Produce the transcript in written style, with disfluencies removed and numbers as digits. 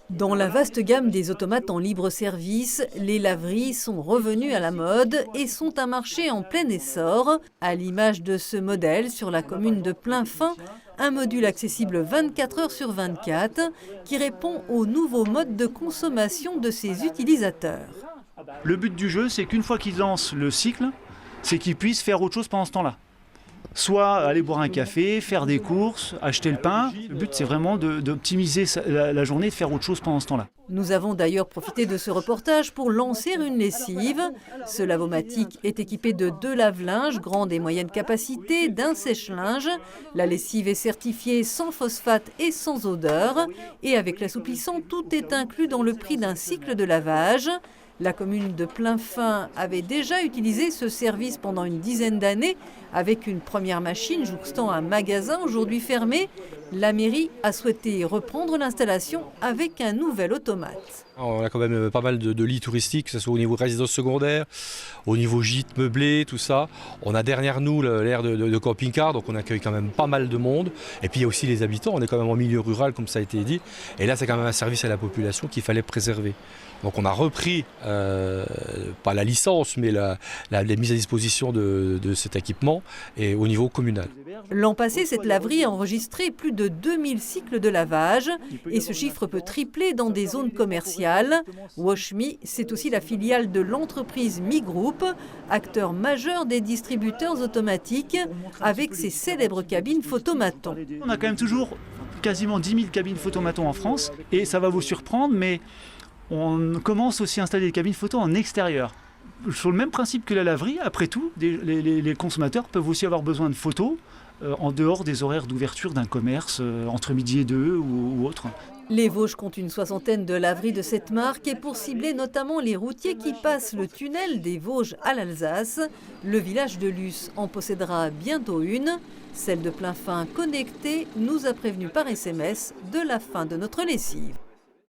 Dans la vaste gamme des automates en libre service, les laveries sont revenues à la mode et sont un marché en plein essor, à l'image de ce modèle sur la commune de Plainfin, un module accessible 24 heures sur 24 qui répond aux nouveaux modes de consommation de ses utilisateurs. Le but du jeu, c'est qu'une fois qu'ils lancent le cycle, c'est qu'ils puissent faire autre chose pendant ce temps-là. Soit aller boire un café, faire des courses, acheter le pain. Le but, c'est vraiment d'optimiser la journée et de faire autre chose pendant ce temps-là. Nous avons d'ailleurs profité de ce reportage pour lancer une lessive. Ce lavomatique est équipé de 2 lave-linges, grande et moyenne capacité, d'un sèche-linge. La lessive est certifiée sans phosphate et sans odeur. Et avec l'assouplissant, tout est inclus dans le prix d'un cycle de lavage. La commune de Plainfin avait déjà utilisé ce service pendant une dizaine d'années avec une première machine jouxtant un magasin aujourd'hui fermé. La mairie a souhaité reprendre l'installation avec un nouvel automate. On a quand même pas mal de lits touristiques, que ce soit au niveau résidence secondaire, au niveau gîte meublé, tout ça. On a derrière nous l'aire de camping-car, donc on accueille quand même pas mal de monde. Et puis il y a aussi les habitants, on est quand même en milieu rural comme ça a été dit. Et là c'est quand même un service à la population qu'il fallait préserver. Donc on a repris, pas la licence, mais la mise à disposition de cet équipement et au niveau communal. L'an passé, cette laverie a enregistré plus de 2000 cycles de lavage et ce chiffre peut tripler dans des zones commerciales. WashMe, c'est aussi la filiale de l'entreprise Mi Group, acteur majeur des distributeurs automatiques avec ses célèbres cabines photomatons. On a quand même toujours quasiment 10 000 cabines photomatons en France et ça va vous surprendre, mais on commence aussi à installer des cabines photo en extérieur. Sur le même principe que la laverie, après tout, les consommateurs peuvent aussi avoir besoin de photos en dehors des horaires d'ouverture d'un commerce entre midi et 2 ou autre. Les Vosges comptent une 60aine de laveries de cette marque et pour cibler notamment les routiers qui passent le tunnel des Vosges à l'Alsace, le village de Luce en possédera bientôt une. Celle de Plainfin connectée nous a prévenu par SMS de la fin de notre lessive.